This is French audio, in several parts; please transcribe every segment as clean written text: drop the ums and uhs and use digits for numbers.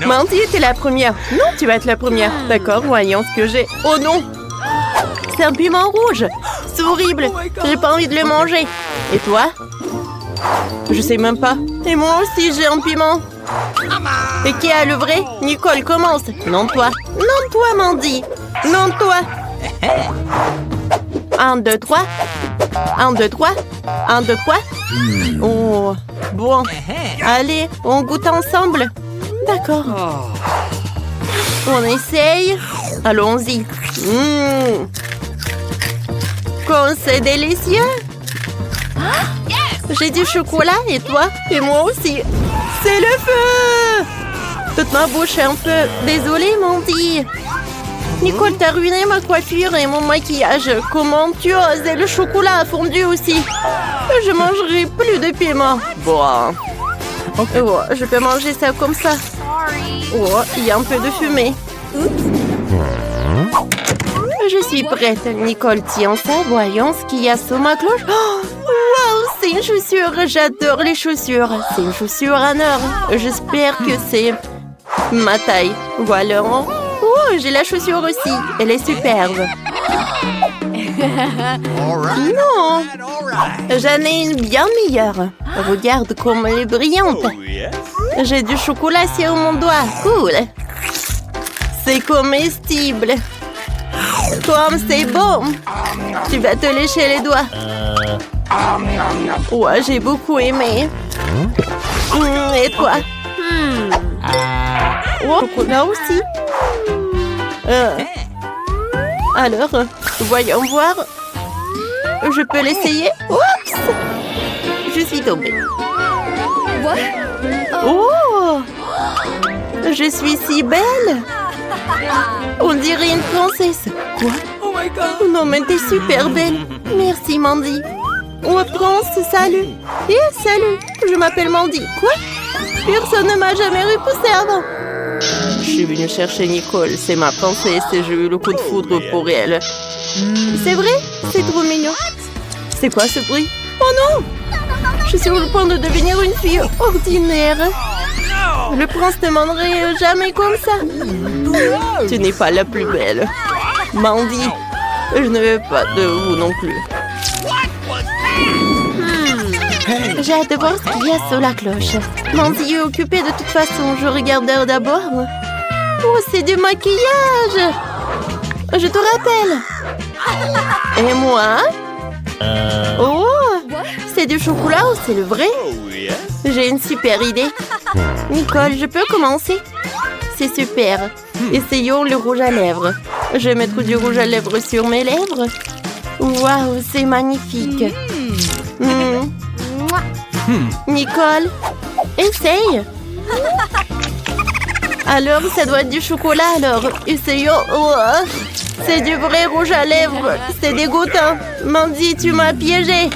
Mandy était la première. Non, tu vas être la première. D'accord, voyons ce que j'ai. Oh non! C'est un piment rouge. C'est horrible. J'ai pas envie de le manger. Et toi? Je sais même pas. Et moi aussi, j'ai un piment. Et qui a le vrai? Nicole, commence. Non, toi. Non, toi, Mandy. Non, toi. 1, 2, 3. 1, 2, 3. 1, 2, 3. Oh, bon. Allez, on goûte ensemble. D'accord. On essaye. Allons-y. Comme c'est délicieux. J'ai du chocolat et toi? Et moi aussi. C'est le feu! Toute ma bouche est un peu... Désolée, Mandy. Nicole, t'as ruiné ma coiffure et mon maquillage. Comment tu oses? Et le chocolat a fondu aussi. Je mangerai plus de piment. Bon. Oh, je peux manger ça comme ça. Oh, il y a un peu de fumée. Je suis prête. Nicole, tiens ça. Voyons ce qu'il y a sur ma cloche. Oh, wow, c'est une chaussure. J'adore les chaussures. C'est une chaussure en or. J'espère que c'est ma taille. Voilà. Oh, j'ai la chaussure aussi. Elle est superbe. Non, j'en ai une bien meilleure. Regarde comme elle est brillante. J'ai du chocolat sur mon doigt. Cool. C'est comestible. Comme c'est bon. Tu vas te lécher les doigts. Ouais, j'ai beaucoup aimé. Et toi? Oh, chocolat aussi. Alors, voyons voir. Je peux l'essayer? Oups! Je suis tombée. Oh! Je suis si belle! On dirait une princesse. Quoi? Oh my God! Non, mais t'es super belle. Merci, Mandy. Oh, Prince, salut. Et salut, je m'appelle Mandy. Quoi? Personne ne m'a jamais repoussée avant. Je suis venue chercher Nicole. C'est ma princesse et j'ai eu le coup de foudre pour elle. C'est vrai? C'est trop mignon. C'est quoi ce bruit? Oh non! Je suis sur le point de devenir une fille ordinaire. Le prince ne demanderait jamais comme ça. Tu n'es pas la plus belle. Mandy, je ne veux pas de vous non plus. J'ai hâte de voir ce qu'il y a sur la cloche. Mandy est occupée de toute façon. Je regarde d'abord. Oh, c'est du maquillage. Je te rappelle. Et moi? Oh, c'est du chocolat ou c'est le vrai? J'ai une super idée. Nicole, je peux commencer? C'est super. Essayons le rouge à lèvres. Je vais mettre du rouge à lèvres sur mes lèvres. Waouh, c'est magnifique. Nicole, essaye. Alors, ça doit être du chocolat, alors. Essayons. Oh, c'est du vrai rouge à lèvres. C'est dégoûtant. Mandy, tu m'as piégé.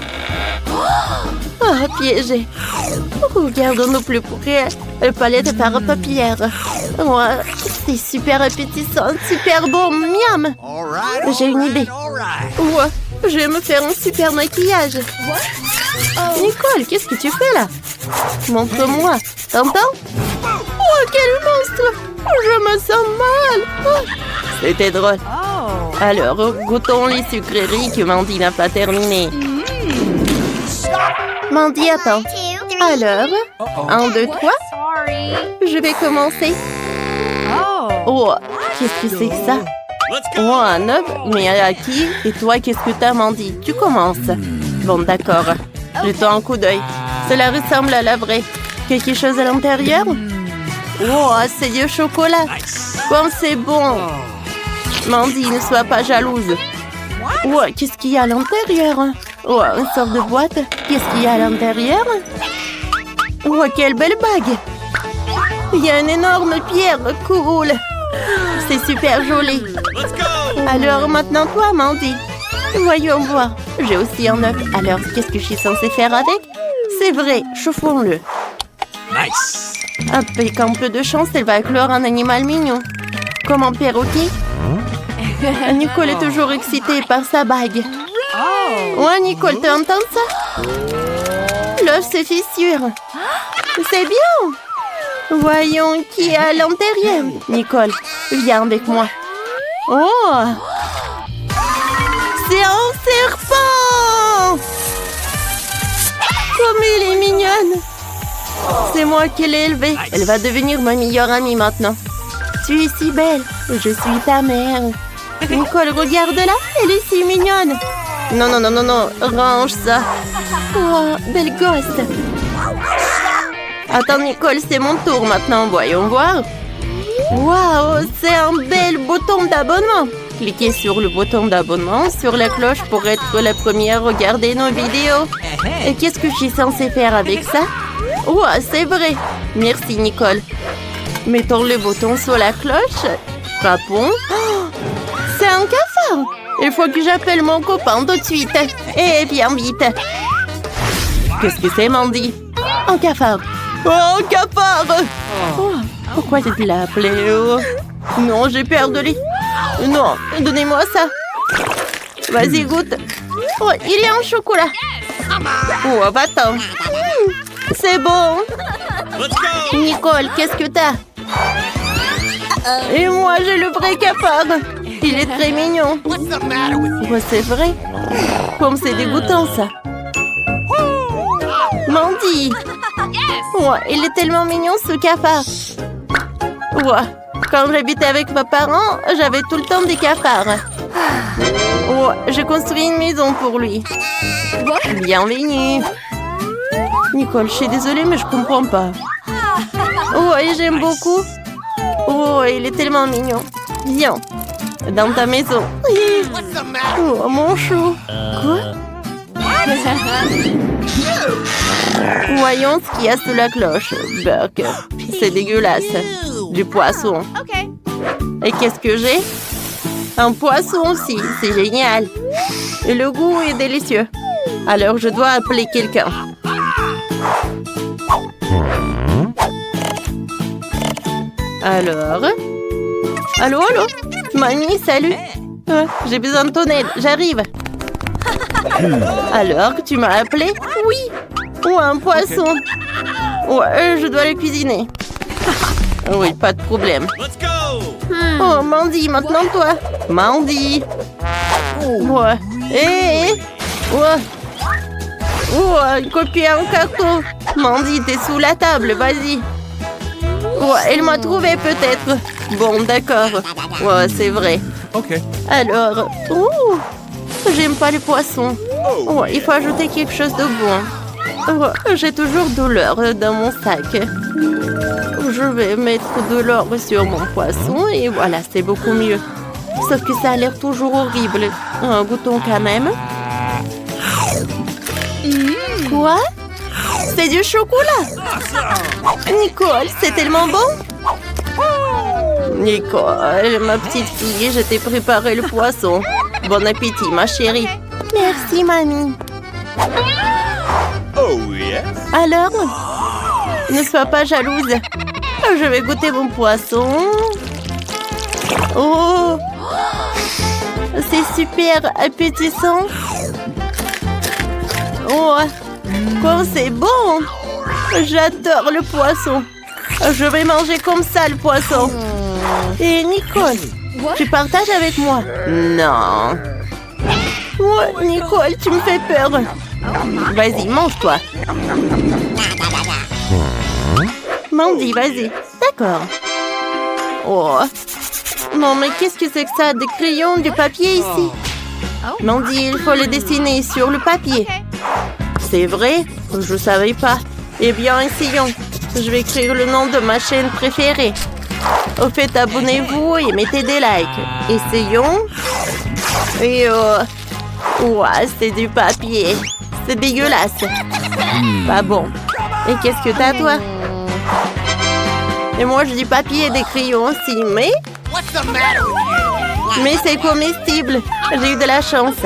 Oh, piégé. Regardons-nous plus près. Le palette par paupières. Ouais, c'est super appétissant, super bon. Miam. J'ai une idée. Ouais, je vais me faire un super maquillage. Nicole, qu'est-ce que tu fais là? Montre-moi. T'entends? Oh, quel monstre! Je me sens mal. Oh. C'était drôle. Alors, goûtons les sucreries que Mandy n'a pas terminées. Mandy, attends. Alors, 1, 2, 3. Je vais commencer. Oh, qu'est-ce que c'est que ça? Oh, un œuf, mais à qui? Et toi, qu'est-ce que t'as, Mandy? Tu commences. Bon, d'accord. Jetons un coup d'œil. Cela ressemble à la vraie. Quelque chose à l'intérieur? Oh, c'est du chocolat. Comme c'est bon. Mandy, ne sois pas jalouse. Oh, qu'est-ce qu'il y a à l'intérieur? Oh, une sorte de boîte. Qu'est-ce qu'il y a à l'intérieur? Oh, quelle belle bague. Il y a une énorme pierre. Cool. C'est super joli. Alors, maintenant toi, Mandy. Voyons voir. J'ai aussi un œuf. Alors, qu'est-ce que je suis censée faire avec? C'est vrai, chauffons-le. Nice. Avec un peu de chance, elle va éclore un animal mignon. Comme un perroquet. Nicole est toujours excitée par sa bague. Ouais, Nicole, tu entends ça? L'œuf se fissure. C'est bien. Voyons qui est à l'intérieur. Nicole, viens avec moi. Oh! C'est un serpent! Comme elle est mignonne! C'est moi qui l'ai élevée. Elle va devenir ma meilleure amie maintenant. Tu es si belle. Je suis ta mère. Nicole, regarde-la. Elle est si mignonne. Non, non, non, non, non. Range ça. Oh, belle gosse. Attends, Nicole, c'est mon tour maintenant. Voyons voir. Waouh, c'est un bel bouton d'abonnement. Cliquez sur le bouton d'abonnement, sur la cloche pour être la première à regarder nos vidéos. Et qu'est-ce que je suis censée faire avec ça? Oh, c'est vrai. Merci, Nicole. Mettons le bouton sur la cloche. Frappons. Oh, c'est un cafard. Il faut que j'appelle mon copain tout de suite. Et viens vite. Qu'est-ce que c'est, Mandy? Un cafard. Oh, un cafard. Oh, pourquoi tu l'as appelé? Oh. Non, j'ai peur de lui. Non, donnez-moi ça. Vas-y, goûte. Oh, il est en chocolat. Oh, va-t'en. C'est bon. Nicole, qu'est-ce que t'as? Et moi, j'ai le vrai cafard. Il est très mignon. Oh, c'est vrai. Comme c'est dégoûtant, ça. Mandy. Oh, il est tellement mignon, ce cafard. Oh, quand j'habitais avec mes parents, j'avais tout le temps des cafards. Oh, j'ai construit une maison pour lui. Bienvenue. Nicole, je suis désolée, mais je comprends pas. Oh, et j'aime beaucoup. Oh, il est tellement mignon. Viens, dans ta maison. Oh, mon chou. Quoi? Voyons ce qu'il y a sous la cloche. Burger. C'est dégueulasse. Du poisson. Et qu'est-ce que j'ai? Un poisson aussi. C'est génial. Et le goût est délicieux. Alors, je dois appeler quelqu'un. Alors? Allô, allô? Mamie, salut. J'ai besoin de ton aide. J'arrive. Alors, tu m'as appelé? Oui. Oh, un poisson. Oh, je dois le cuisiner. Oui, pas de problème. Oh, Mandy, maintenant toi. Mandy. Ouais. Hé. Ouais. Oh, une copie en carton. Mandy, t'es sous la table, vas-y. Ouais, elle m'a trouvé peut-être. Bon, d'accord. Ouais, c'est vrai. Ok. Alors, j'aime pas les poissons. Ouais, il faut ajouter quelque chose de bon. Ouais, j'ai toujours de l'or dans mon sac. Je vais mettre de l'or sur mon poisson et voilà, c'est beaucoup mieux. Sauf que ça a l'air toujours horrible. Goûtons quand même. Quoi? C'est du chocolat! Nicole, c'est tellement bon! Nicole, ma petite fille, je t'ai préparé le poisson. Bon appétit, ma chérie. Merci, mamie. Oh, yes. Alors? Ne sois pas jalouse. Je vais goûter mon poisson. Oh! C'est super appétissant. Oh! Comme c'est bon! J'adore le poisson. Je vais manger comme ça le poisson. Et Nicole, tu partages avec moi? Non. Oh, Nicole, tu me fais peur. Vas-y, mange-toi. Mandy, vas-y. D'accord. Oh. Non, mais qu'est-ce que c'est que ça? Des crayons, du papier ici? Mandy, il faut le dessiner sur le papier. C'est vrai? Je savais pas. Eh bien, essayons. Je vais écrire le nom de ma chaîne préférée. Au fait, abonnez-vous et mettez des likes. Essayons. Et ouah, c'est du papier. C'est dégueulasse. Pas bon. Et qu'est-ce que t'as, toi? Et moi, je dis papier et des crayons aussi, mais... Mais c'est comestible. J'ai eu de la chance.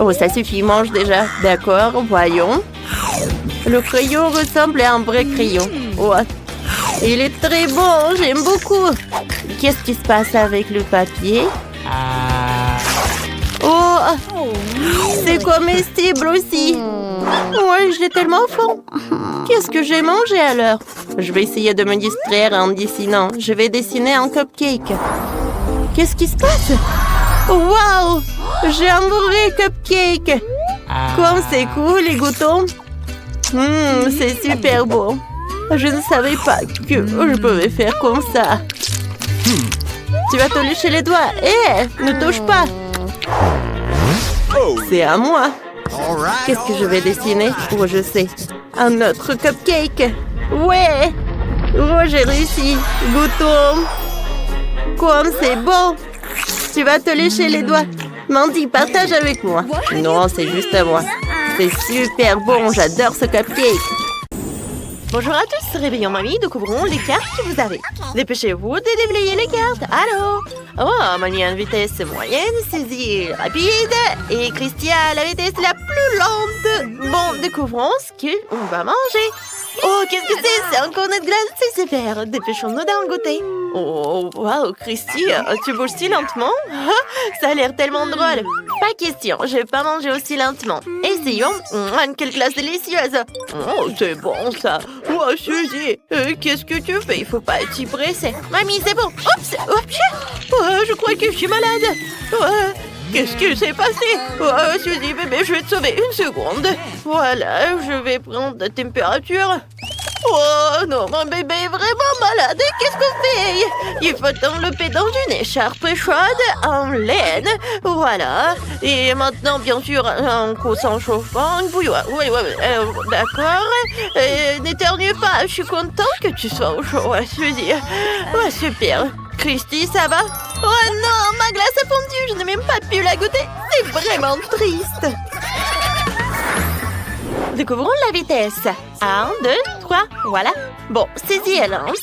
Oh, ça suffit, mange déjà. D'accord, voyons. Le crayon ressemble à un vrai crayon. Oh, il est très bon, j'aime beaucoup. Qu'est-ce qui se passe avec le papier? Oh, C'est comestible aussi. Ouais, j'ai tellement faim. Qu'est-ce que j'ai mangé alors? Je vais essayer de me distraire en dessinant. Je vais dessiner un cupcake. Qu'est-ce qui se passe? Wow! J'ai un vrai cupcake. Comme c'est cool, les goûtons. C'est super beau. Je ne savais pas que je pouvais faire comme ça. Tu vas te lécher les doigts. Ne touche pas. C'est à moi. Qu'est-ce que je vais dessiner? Oh, je sais. Un autre cupcake. Ouais. Oh, j'ai réussi. Goûtons. Comme c'est beau. Tu vas te lécher les doigts. Mandy, partage avec moi. Non, c'est juste à moi. C'est super bon. J'adore ce cupcake. Bonjour à tous, réveillons mamie, découvrons les cartes que vous avez. Dépêchez-vous de déblayer les cartes. Allô? Oh, mamie a une vitesse moyenne, Suzy rapide et Christy a la vitesse la plus lente. Bon, découvrons ce qu'on va manger. Oh, qu'est-ce que c'est? C'est un cornet de glace, c'est super. Dépêchons-nous d'en goûter. Oh, wow, Christy, tu bouges si lentement? Ça a l'air tellement drôle. Pas question, je vais pas manger aussi lentement. Essayons. Quelle glace délicieuse. Oh, c'est bon ça. Oh, Suzy, qu'est-ce que tu fais? Il faut pas être si pressé. Mamie, c'est bon. Oups, je crois que je suis malade. Qu'est-ce qui s'est passé? Oh, Suzy, bébé, je vais te sauver une seconde. Voilà, je vais prendre la température. Oh non, mon bébé est vraiment malade. Qu'est-ce qu'on fait? Il faut t'envelopper dans une écharpe chaude en laine. Voilà. Et maintenant, bien sûr, un coussin chauffant, une bouilloire. Oui, d'accord. N'éternue pas. Je suis contente que tu sois au chaud, Suzy. Ouais, super. Christy, ça va? Oh non, ma glace a fondu. Je n'ai même pas pu la goûter. C'est vraiment triste. Découvrons la vitesse. 1, 2, 3, voilà. Bon, Suzy est lente.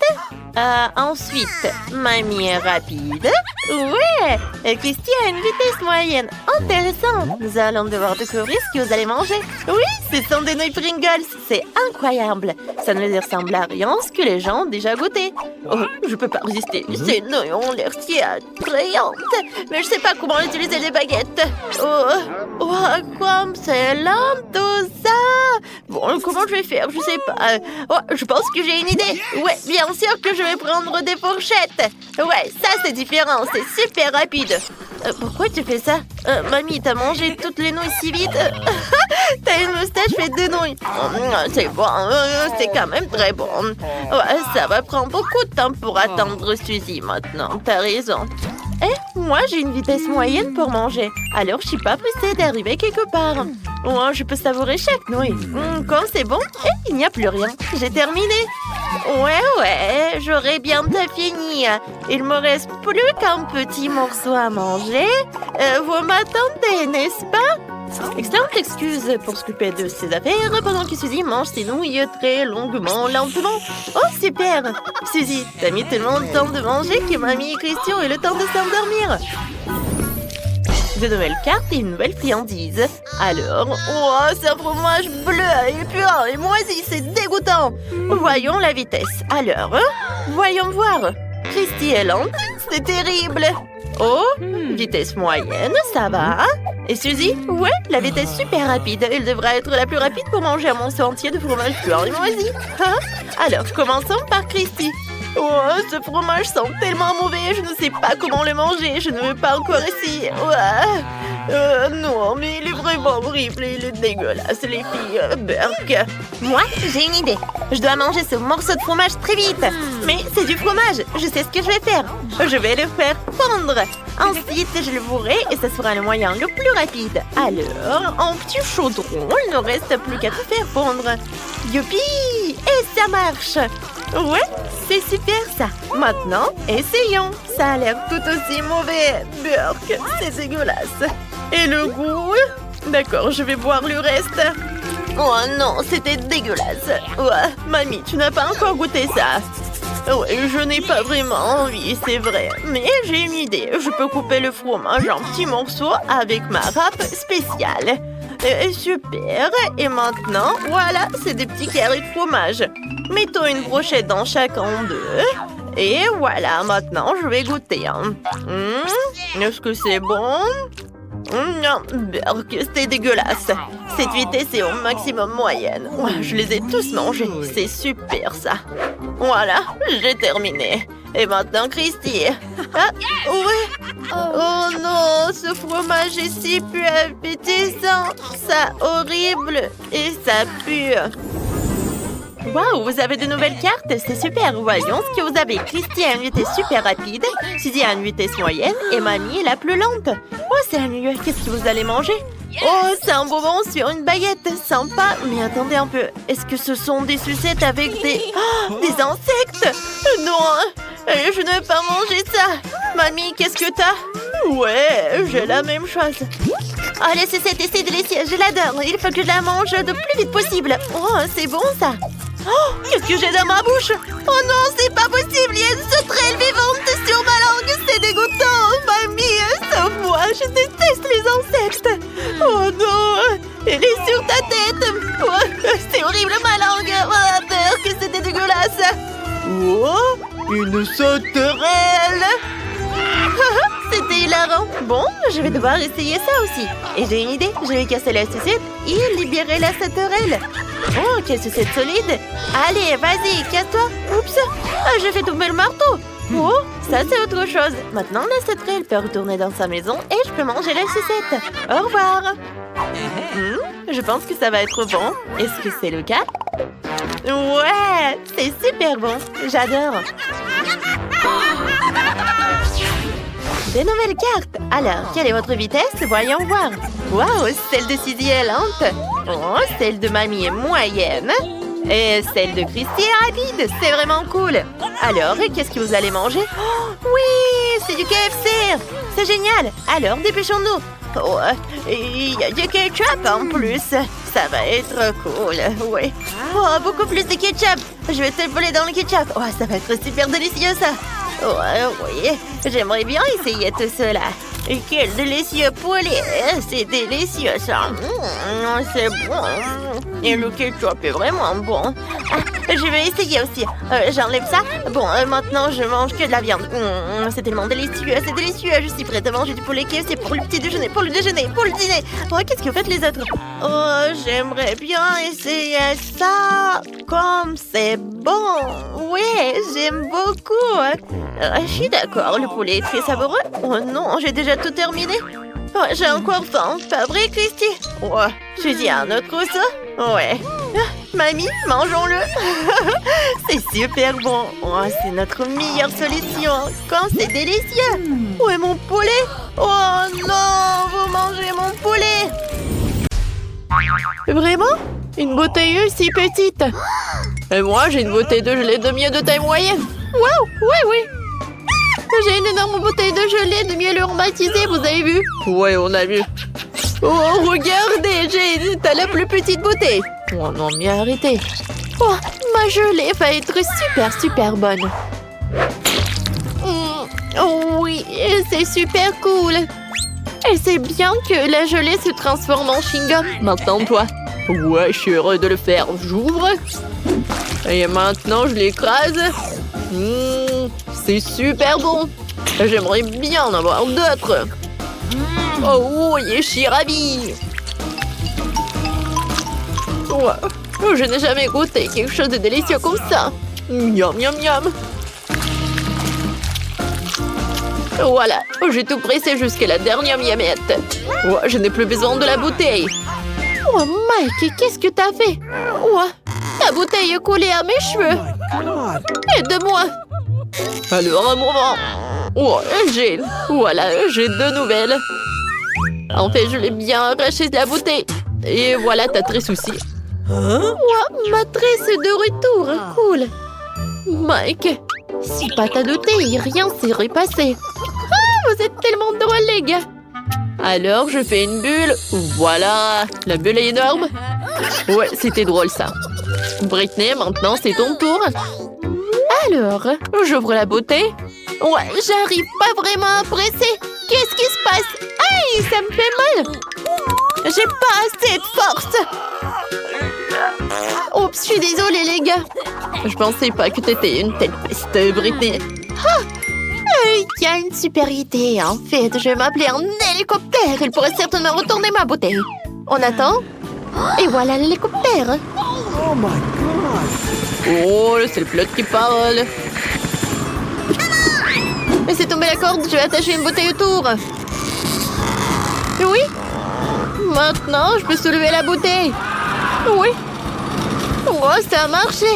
Ensuite, mamie est rapide. Ouais, et Christy a une vitesse moyenne. Intéressant. Nous allons devoir découvrir ce que vous allez manger. Oui, ce sont des nouilles Pringles. C'est incroyable. Ça ne leur ressemble à rien ce que les gens ont déjà goûté. Oh, je peux pas résister. Ces nouilles ont l'air si attrayantes. Mais je sais pas comment utiliser les baguettes. Oh, comme c'est lent tout ça. Bon, comment je vais faire? Je sais pas. Oh, je pense que j'ai une idée. Ouais, bien sûr que je vais prendre des fourchettes. Ouais, ça c'est différent. C'est super rapide. Pourquoi tu fais ça? Mamie, t'as mangé toutes les nouilles si vite? T'as une moustache faite de nouilles. C'est bon, c'est quand même très bon. Ouais, ça va prendre beaucoup de temps pour attendre Suzy maintenant. T'as raison. Moi, j'ai une vitesse moyenne pour manger. Alors, je suis pas pressée d'arriver quelque part. Je peux savourer chaque nouille. Quand c'est bon, il n'y a plus rien. J'ai terminé. Ouais, j'aurais bientôt fini. Il me reste plus qu'un petit morceau à manger. Vous m'attendez, n'est-ce pas? Excellente excuse pour s'occuper de ses affaires pendant que Suzy mange ses nouilles très longuement, lentement. Oh, super! Suzy, t'as mis tellement de temps de manger que mamie et Christian aient le temps de s'endormir. De nouvelles cartes et une nouvelle friandise. Alors, c'est un fromage bleu et puant et moisi, c'est dégoûtant. Voyons la vitesse. Alors, voyons voir. Christy est lente, c'est terrible. Oh, vitesse moyenne, ça va. Et Suzy? Ouais, la vitesse super rapide. Elle devra être la plus rapide pour manger un morceau entier de fromage puant et moisi. Alors, commençons par Christy. Oh, ce fromage sent tellement mauvais, je ne sais pas comment le manger, je ne veux pas encore essayer. Non, mais il est vraiment horrible, il est dégueulasse, les filles. Berk. Moi, j'ai une idée. Je dois manger ce morceau de fromage très vite. Mais c'est du fromage, je sais ce que je vais faire. Je vais le faire fondre. Ensuite, je le bourrerai et ce sera le moyen le plus rapide. Alors, en petit chaudron, il ne reste plus qu'à tout faire fondre. Youpi! Et ça marche! Ouais, c'est super ça. Maintenant, essayons. Ça a l'air tout aussi mauvais. Burk, c'est dégueulasse. Et le goût? D'accord, je vais boire le reste. Oh non, c'était dégueulasse. Ouais, mamie, tu n'as pas encore goûté ça. Ouais, je n'ai pas vraiment envie, c'est vrai. Mais j'ai une idée. Je peux couper le fromage en petits morceaux avec ma râpe spéciale. Super. Et maintenant, voilà, c'est des petits carrés de fromage. Mettons une brochette dans chacun d'eux. Et voilà, maintenant, je vais goûter. Est-ce que c'est bon? Non, Burk, c'est dégueulasse. Cette vitesse est au maximum moyenne. Je les ai tous mangés. C'est super, ça. Voilà, j'ai terminé. Et maintenant, Christy. Ah, ouais. Oh non, ce fromage est si peu appétissant. Ça horrible. Et ça pue. Waouh, vous avez de nouvelles cartes, c'est super. Voyons ce que vous avez. Christy a une vitesse super rapide, Suzy a une vitesse moyenne et Mamie est la plus lente. Oh, sérieux, qu'est-ce que vous allez manger? Oh, c'est un bonbon sur une baguette, sympa. Mais attendez un peu, est-ce que ce sont des sucettes avec des insectes? Non, je ne veux pas manger ça. Mamie, qu'est-ce que t'as? Ouais, j'ai la même chose. Oh, la sucette est si délicieuse, je l'adore. Il faut que je la mange le plus vite possible. Oh, c'est bon ça. Oh, qu'est-ce que j'ai dans ma bouche? Oh non, c'est pas possible, il y a une sauterelle vivante sur ma langue, c'est dégoûtant. Mamie, sauve-moi, je déteste les insectes. Oh non, elle est sur ta tête. Oh, c'est horrible ma langue. Oh, peur que c'était dégueulasse. Oh, une sauterelle. C'était hilarant. Bon, je vais devoir essayer ça aussi. Et j'ai une idée, je vais casser la sucette et libérer la sauterelle. Oh, quelle sucette solide. Allez, vas-y, casse-toi. Oups, je fais tomber le marteau. Oh, ça c'est autre chose. Maintenant, la sauterelle peut retourner dans sa maison et je peux manger la sucette. Au revoir. Je pense que ça va être bon. Est-ce que c'est le cas? Ouais, c'est super bon. J'adore. Des nouvelles cartes. Alors, quelle est votre vitesse? Voyons voir. Waouh, celle de Suzy est lente. Oh, celle de Mamie est moyenne. Et celle de Christy est rapide. C'est vraiment cool. Alors, qu'est-ce que vous allez manger? Oh, oui, c'est du KFC. C'est génial. Alors, dépêchons-nous. Oh, il y a du ketchup en plus. Ça va être cool, oui. Oh, beaucoup plus de ketchup. Je vais te voler dans le ketchup. Oh, ça va être super délicieux, ça. Oh, oui, j'aimerais bien essayer tout cela. Et quel délicieux poulet. C'est délicieux, ça. C'est bon. Et le ketchup est vraiment bon. Ah, je vais essayer aussi. J'enlève ça. Bon, maintenant, je mange que de la viande. C'est tellement délicieux, c'est délicieux. Je suis prête à manger du poulet KFC pour le petit déjeuner, pour le déjeuner, pour le dîner. Oh, qu'est-ce que vous faites les autres? Oh, j'aimerais bien essayer ça. Comme c'est bon. Oui, j'aime beaucoup. Je suis d'accord, le poulet est très savoureux. Oh non, j'ai déjà tout terminé. Oh, j'ai encore faim, pas vrai, Christy? Ouais, je dis un autre ça? Ouais. Mamie, mangeons-le. C'est super bon. Oh, c'est notre meilleure solution. Quand c'est délicieux. Où est mon poulet? Oh non, vous mangez mon poulet. Vraiment? Une bouteille si petite. Et moi, j'ai une bouteille de gelée de miel de taille moyenne. Waouh, oui. J'ai une énorme bouteille de gelée de miel aromatisé, vous avez vu? Ouais, on a vu. Oh, regardez, t'as la plus petite bouteille. Oh non, mais arrêtez. Oh, ma gelée va être super bonne. Oh oui, c'est super cool. Et c'est bien que la gelée se transforme en chewing-gum. Maintenant, toi. Ouais, je suis heureux de le faire. J'ouvre. Et maintenant, je l'écrase. C'est super bon. J'aimerais bien en avoir d'autres. Oh oui, je suis ravie. Ouais. Je n'ai jamais goûté quelque chose de délicieux comme ça. Miam, miam, miam. Voilà, j'ai tout pressé jusqu'à la dernière miamette. Ouais, je n'ai plus besoin de la bouteille. Oh Mike, qu'est-ce que t'as fait? Ouais, ta bouteille est collée à mes cheveux. Aide-moi. Alors, un moment. Oh, voilà, j'ai deux nouvelles. En fait, je l'ai bien arraché de la bouteille. Et voilà ta tresse aussi. Ouais, ma tresse est de retour. Cool. Mike, si pas t'as douté, rien s'est passé. Ah, vous êtes tellement drôles, les gars. Alors, je fais une bulle. Voilà, la bulle est énorme. Ouais, c'était drôle, ça. Britney, maintenant, c'est ton tour. Alors, j'ouvre la bouteille. Ouais, j'arrive pas vraiment à presser. Qu'est-ce qui se passe? Aïe, ça me fait mal. J'ai pas assez de force. Oups, je suis désolée, les gars. Je pensais pas que t'étais une telle peste, Britney. Ah, Il y a une super idée. En fait, je vais m'appeler un hélicoptère. Il pourrait certainement retourner ma bouteille. On attend. Et voilà l'hélicoptère. Oh my god! Oh, c'est le pilote qui parle. Laissez tomber la corde, je vais attacher une bouteille autour. Oui. Maintenant, je peux soulever la bouteille. Oui. Oh, ça a marché.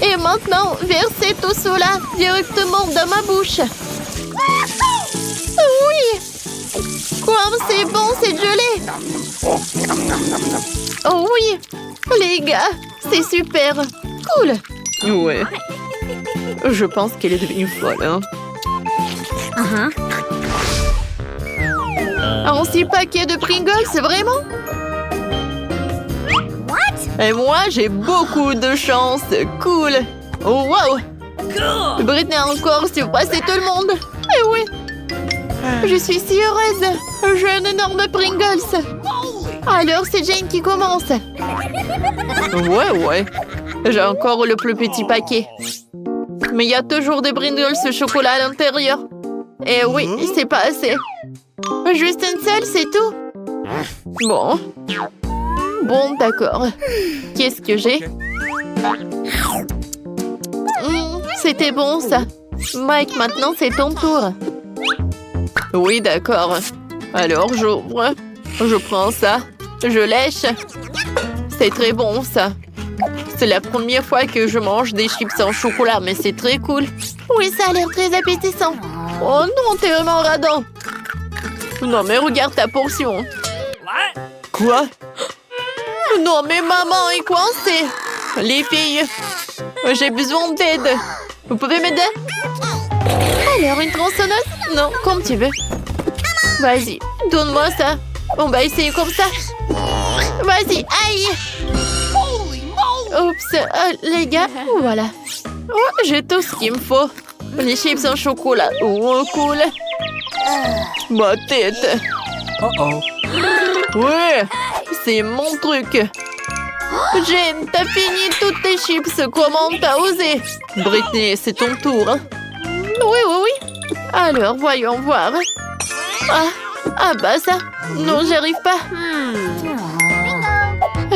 Et maintenant, versez tout cela directement dans ma bouche. Oui. Quoi, c'est bon, c'est gelé. Oh oui. Les gars, c'est super. Cool. Ouais. Je pense qu'elle est devenue folle, hein. Un 6 paquets de Pringles, c'est vraiment? Et moi, j'ai beaucoup de chance. Cool. Oh, wow. Britney encore surpassé tout le monde. Eh oui. Je suis si heureuse. J'ai un énorme Pringles. Alors, c'est Jane qui commence. Ouais. J'ai encore le plus petit paquet. Mais il y a toujours des Pringles au chocolat à l'intérieur. Et oui, c'est pas assez. Juste une seule, c'est tout. Bon, d'accord. Qu'est-ce que j'ai? C'était bon, ça. Mike, maintenant, c'est ton tour. Oui, d'accord. Alors, j'ouvre. Je prends ça. Je lèche. C'est très bon, ça. C'est la première fois que je mange des chips en chocolat, mais c'est très cool. Oui, ça a l'air très appétissant. Oh non, t'es vraiment radin. Non, mais regarde ta portion. Quoi? Non, mais maman est coincée. Les filles, j'ai besoin d'aide. Vous pouvez m'aider? Alors, une tronçonneuse? Non, comme tu veux. Vas-y, donne-moi ça. On va essayer comme ça. Vas-y, aïe! Oups, les gars, voilà. Oh, j'ai tout ce qu'il me faut. Les chips en chocolat. Oh, cool. Ma tête. Uh-oh. Ouais, c'est mon truc. Jane, t'as fini toutes tes chips. Comment t'as osé? Britney, c'est ton tour. Oui. Alors, voyons voir. Ah bah ça. Non, j'y arrive pas.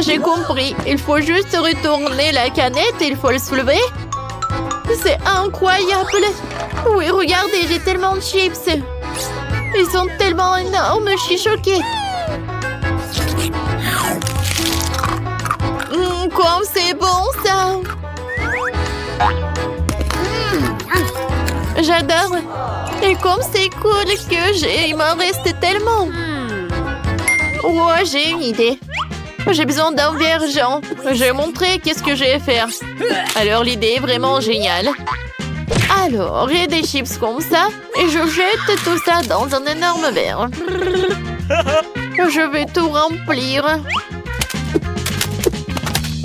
J'ai compris. Il faut juste retourner la canette et il faut le soulever. C'est incroyable. Oui, regardez, j'ai tellement de chips. Ils sont tellement énormes, je suis choquée. Comme c'est bon, ça. J'adore. Et comme c'est cool que il m'en reste tellement. Ouais, j'ai une idée. J'ai besoin d'un vergeant. Je vais montrer qu'est-ce que je vais faire. Alors, l'idée est vraiment géniale. Alors, j'ai des chips comme ça et je jette tout ça dans un énorme verre. Je vais tout remplir.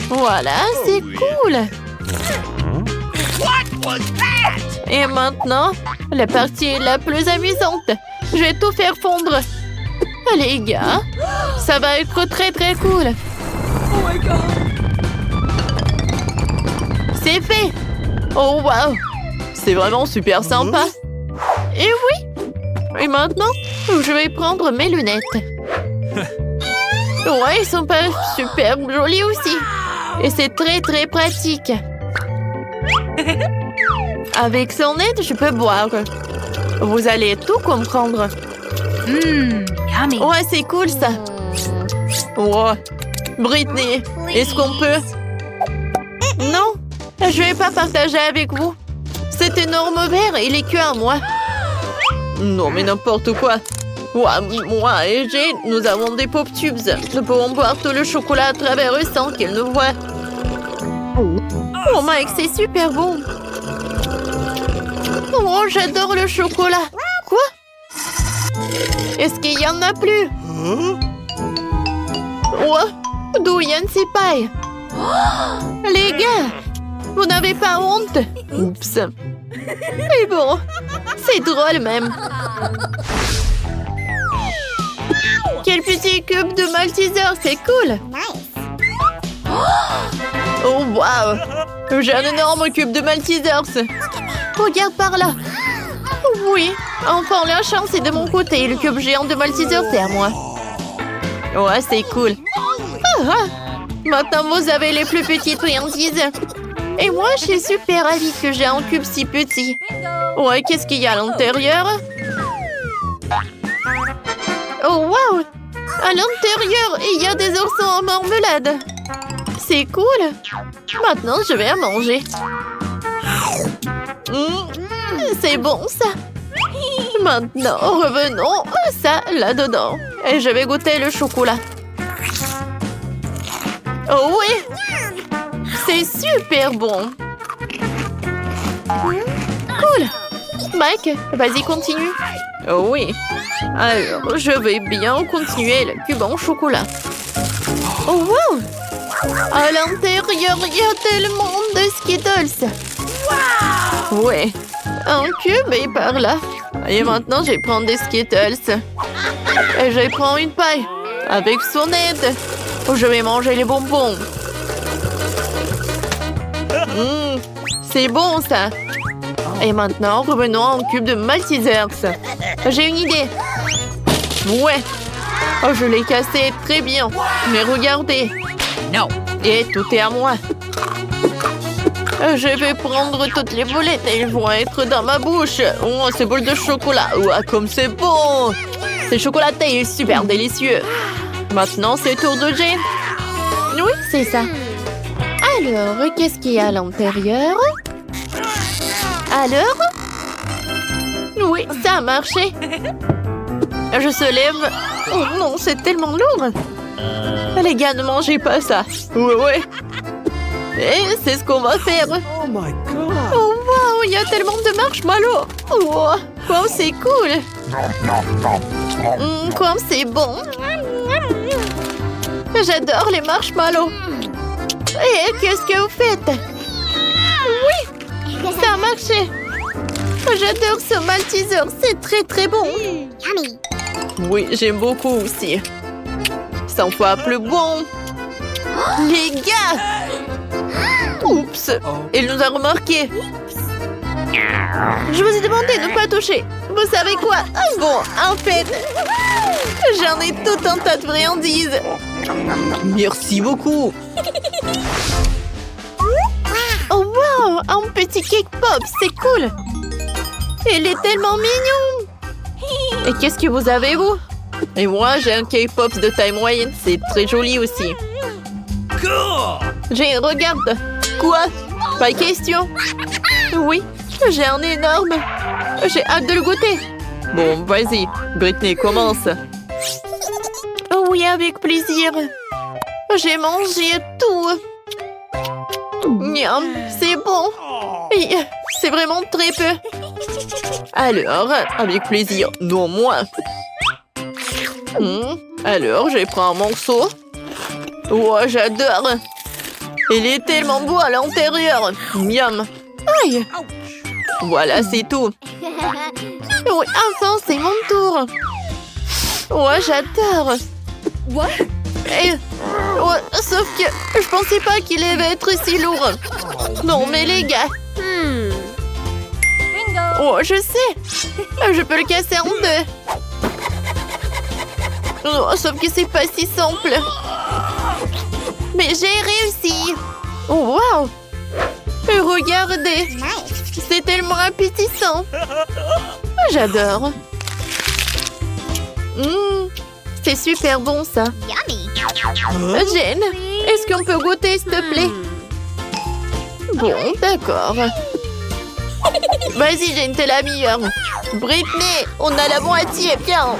Voilà, c'est cool. Et maintenant, la partie la plus amusante. Je vais tout faire fondre. Les gars, ça va être très cool. Oh my god! C'est fait. Oh wow, c'est vraiment super sympa. Et oui. Et maintenant, je vais prendre mes lunettes. Ouais, ils sont pas super jolis aussi. Et c'est très pratique. Avec son aide, je peux boire. Vous allez tout comprendre. Yummy. Ouais, c'est cool ça. Ouais. Britney, est-ce qu'on peut? Non, je vais pas partager avec vous. Cet énorme verre, il est que à moi. Non, mais n'importe quoi. Ouais, moi et Jane, nous avons des pop tubes. Nous pouvons boire tout le chocolat à travers eux sans qu'ils nous voient. Oh Mike, c'est super bon. Oh, j'adore le chocolat. Quoi? Est-ce qu'il y en a plus? Oh, d'où Yann s'y paille? Les gars, vous n'avez pas honte? Oups. Mais bon, c'est drôle même. Quel petit cube de Malteser, c'est cool. Oh wow, j'ai un énorme cube de Maltesers. Regarde par là. Oui, enfin la chance est de mon côté. Le cube géant de Malteser, c'est à moi. Ouais, c'est cool. Maintenant, vous avez les plus petites friandises. Et moi, je suis super ravie que j'ai un cube si petit. Ouais, qu'est-ce qu'il y a à l'intérieur? Oh, wow! À l'intérieur, il y a des oursons en marmelade. C'est cool. Maintenant, je vais à manger. C'est bon, ça. Maintenant, revenons à ça, là-dedans. Et je vais goûter le chocolat. Oh oui! C'est super bon. Cool. Mike, vas-y, continue. Oh oui. Alors, je vais bien continuer le cube en chocolat. Oh wow! À l'intérieur, il y a tellement de Skittles. Wow! Ouais. Un cube est par là. Et maintenant, je vais prendre des Skittles. Et je vais prendre une paille. Avec son aide. Je vais manger les bonbons. C'est bon, ça. Et maintenant, revenons à un cube de Maltesers. J'ai une idée. Ouais. Oh, je l'ai cassé très bien. Mais regardez. No. Et tout est à moi. Je vais prendre toutes les boulettes et elles vont être dans ma bouche. Oh, ces boules de chocolat. Ouais, comme c'est bon. C'est chocolaté et super délicieux. Maintenant, c'est le tour de Jane. Oui, c'est ça. Alors, qu'est-ce qu'il y a à l'intérieur? Alors? Oui, ça a marché. Je se lève. Oh non, c'est tellement lourd. Les gars, ne mangez pas ça. Ouais. Et c'est ce qu'on va faire. Oh my god. Oh wow, il y a tellement de marshmallows. Oh, wow, c'est cool. Comme c'est bon. J'adore les marshmallows. Et qu'est-ce que vous faites? Oui, ça a marché. J'adore ce Malteser, c'est très très bon. Oui, j'aime beaucoup aussi. 100 fois plus bon. Les gars! Oups, il nous a remarqué. Je vous ai demandé de ne pas toucher. Vous savez quoi? Bon, en fait, j'en ai tout un tas de friandises. Merci beaucoup. Oh wow, un petit cake pop, c'est cool. Il est tellement mignon. Et qu'est-ce que vous avez, vous? Et moi, j'ai un cake pop de taille moyenne, c'est très joli aussi. J'ai, regarde. Quoi? Pas question. Oui, j'ai un énorme. J'ai hâte de le goûter. Bon, vas-y, Britney, commence. Oh oui, avec plaisir. J'ai mangé tout. Miam, c'est bon. C'est vraiment très peu. Alors, avec plaisir. Non, moi. Alors, je prends un morceau. Oh, j'adore. Il est tellement beau à l'intérieur. Miam. Aïe. Voilà, c'est tout. Oui, enfin, c'est mon tour. Ouais, j'adore. Et, ouais, sauf que je pensais pas qu'il allait être si lourd. Non, mais les gars. Oh, je sais. Je peux le casser en deux. Oh, sauf que c'est pas si simple. Mais j'ai réussi. Oh, wow. Regardez. C'est tellement appétissant. J'adore. C'est super bon, ça. Jane, est-ce qu'on peut goûter, s'il te plaît? Bon, d'accord. Vas-y, Jane, t'es la meilleure. Britney, on a la moitié, viens.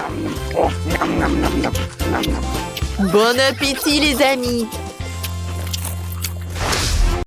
Bon appétit, les amis.